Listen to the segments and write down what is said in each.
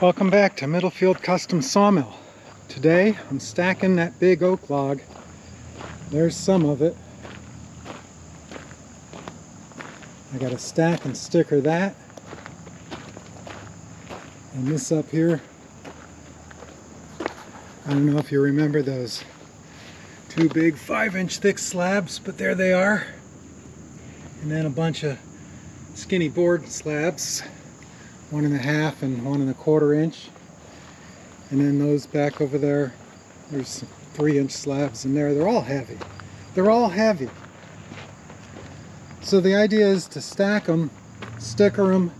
Welcome back to Middlefield Custom Sawmill. Today I'm stacking that big oak log. There's some of it. I got to stack and sticker that. And this up here, I don't know if you remember those two big 5-inch thick slabs, but there they are. And then a bunch of skinny board slabs, 1.5 and 1.25 inch. And then those back over there, there's some 3-inch slabs in there. They're all heavy. They're all heavy. So the idea is to stack them, sticker them,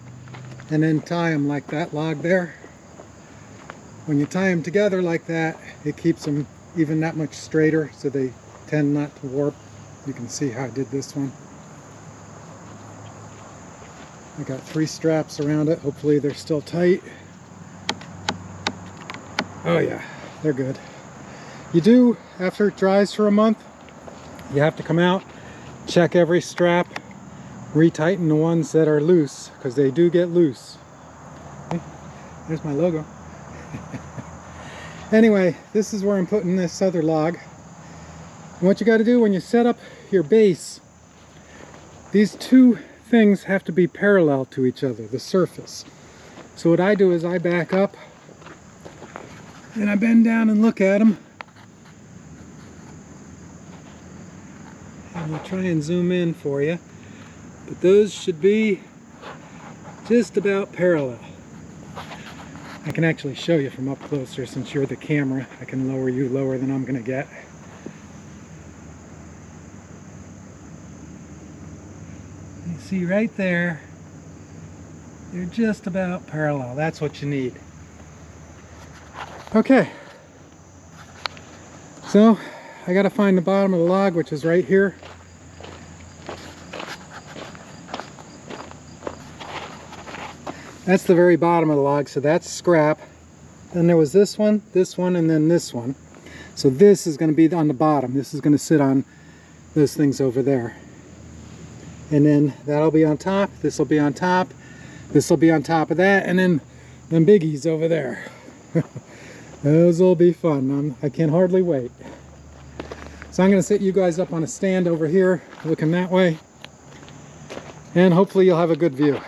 and then tie them like that log there. When you tie them together like that, it keeps them even that much straighter, so they tend not to warp. You can see how I did this one. I got 3 straps around it. Hopefully they're still tight. Oh yeah, they're good. You do, after it dries for a month, you have to come out, check every strap, retighten the ones that are loose, because they do get loose. Okay, there's my logo. Anyway, this is where I'm putting this other log. And what you got to do when you set up your base, these two things have to be parallel to each other, the surface. So what I do is I back up and I bend down and look at them. And I'll try and zoom in for you. But those should be just about parallel. I can actually show you from up closer since you're the camera. I can lower you lower than I'm going to get. You see right there, they're just about parallel. That's what you need. Okay, so I got to find the bottom of the log, which is right here. That's the very bottom of the log, so that's scrap. Then there was this one, and then this one. So this is going to be on the bottom. This is going to sit on those things over there. And then that'll be on top, this will be on top, this will be on top of that, and then them biggies over there. Those will be fun. I can hardly wait. So I'm going to set you guys up on a stand over here, looking that way. And hopefully you'll have a good view.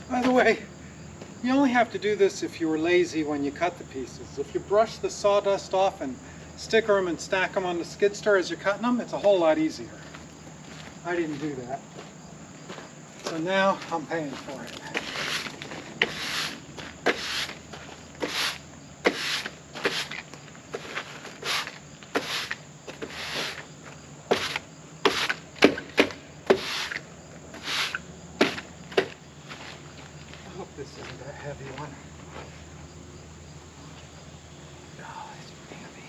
By the way, you only have to do this if you were lazy when you cut the pieces. If you brush the sawdust off and sticker them and stack them on the skid steer as you're cutting them, it's a whole lot easier. I didn't do that. So now I'm paying for it. This isn't that heavy one. No, it's pretty heavy.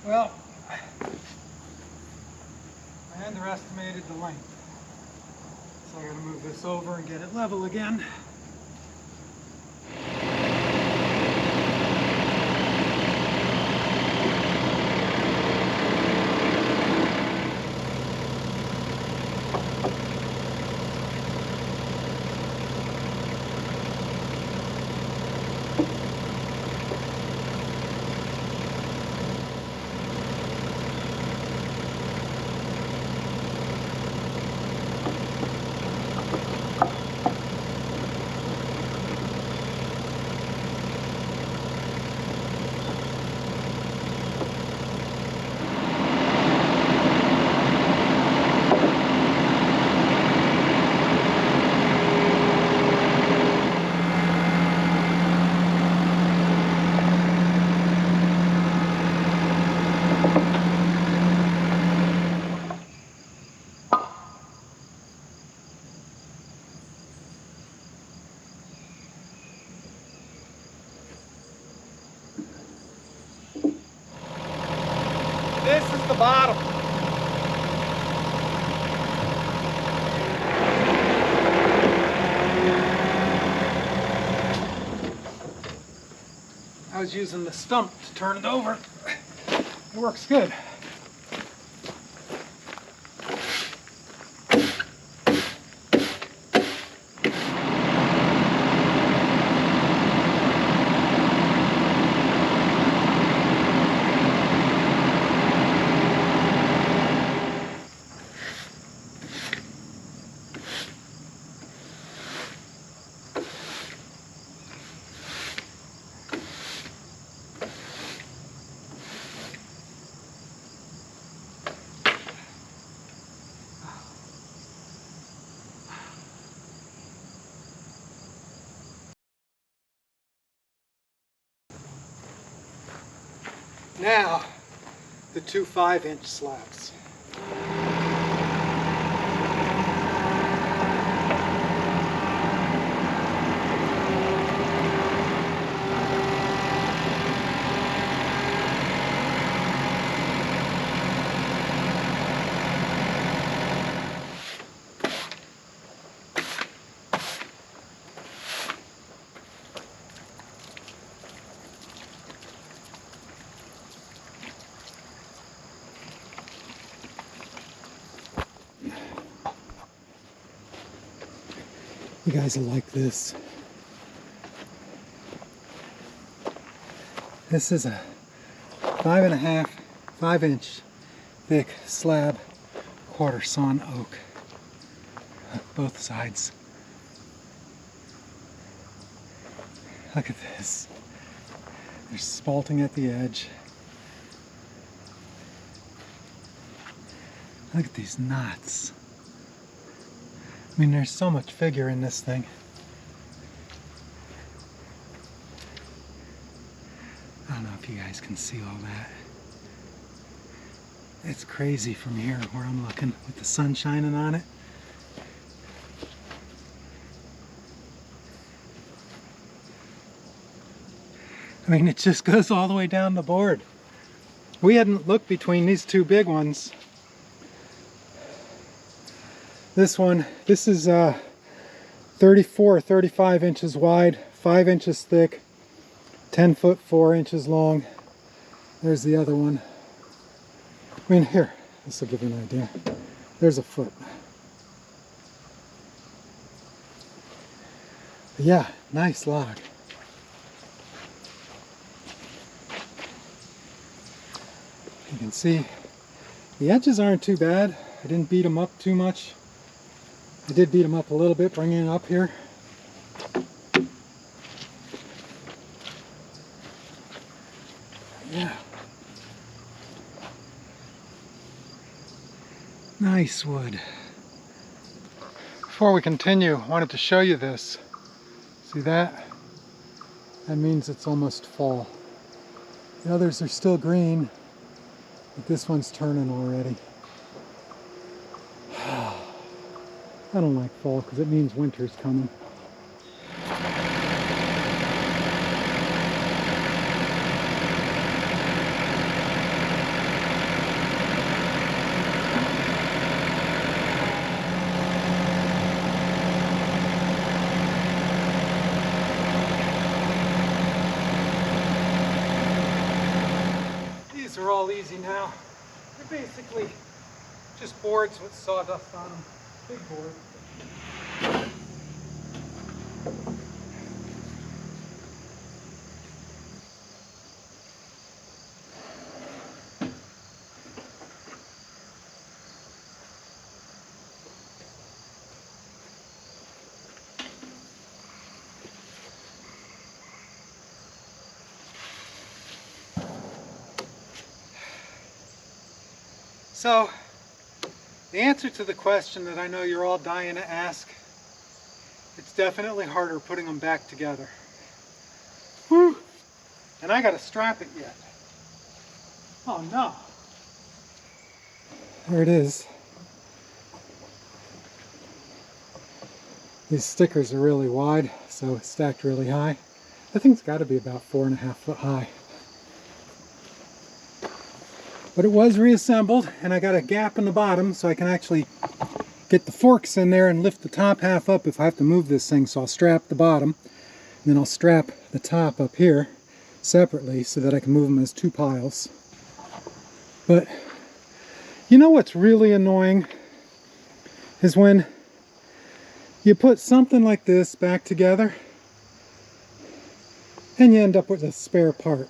Well, I underestimated the length, so I'm going to move this over and get it level again. This is the bottom. I was using the stump to turn it over. It works good. Now, the two 5-inch slabs. You guys will like this. This is a 5-inch thick slab quarter sawn oak. Both sides. Look at this. There's spalting at the edge. Look at these knots. I mean, there's so much figure in this thing. I don't know if you guys can see all that. It's crazy from here where I'm looking with the sun shining on it. I mean, it just goes all the way down the board. We hadn't looked between these two big ones. This one, this is 34 or 35 inches wide, 5 inches thick, 10 foot 4 inches long. There's the other one. I mean, here, this will give you an idea. There's a foot. But yeah, nice log. You can see the edges aren't too bad. I didn't beat them up too much. I did beat them up a little bit, bringing it up here. Yeah. Nice wood. Before we continue, I wanted to show you this. See that? That means it's almost fall. The others are still green, but this one's turning already. I don't like fall because it means winter's coming. These are all easy now. They're basically just boards with sawdust on them. Big board. So, the answer to the question that I know you're all dying to ask, it's definitely harder putting them back together. Whew. And I gotta strap it yet. Oh no. There it is. These stickers are really wide, so it's stacked really high. The thing's gotta be about 4.5 foot high. But it was reassembled, and I got a gap in the bottom so I can actually get the forks in there and lift the top half up if I have to move this thing. So I'll strap the bottom, and then I'll strap the top up here separately so that I can move them as two piles. But you know what's really annoying is when you put something like this back together and you end up with a spare part.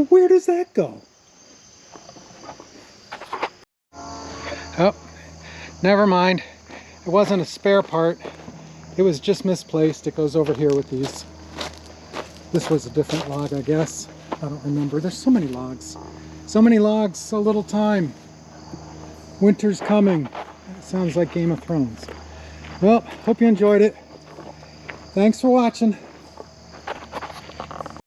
Where does that go? Oh, never mind. It wasn't a spare part. It was just misplaced. It goes over here with these. This was a different log, I guess. I don't remember. There's so many logs. So many logs, so little time. Winter's coming. It sounds like Game of Thrones. Well, hope you enjoyed it. Thanks for watching.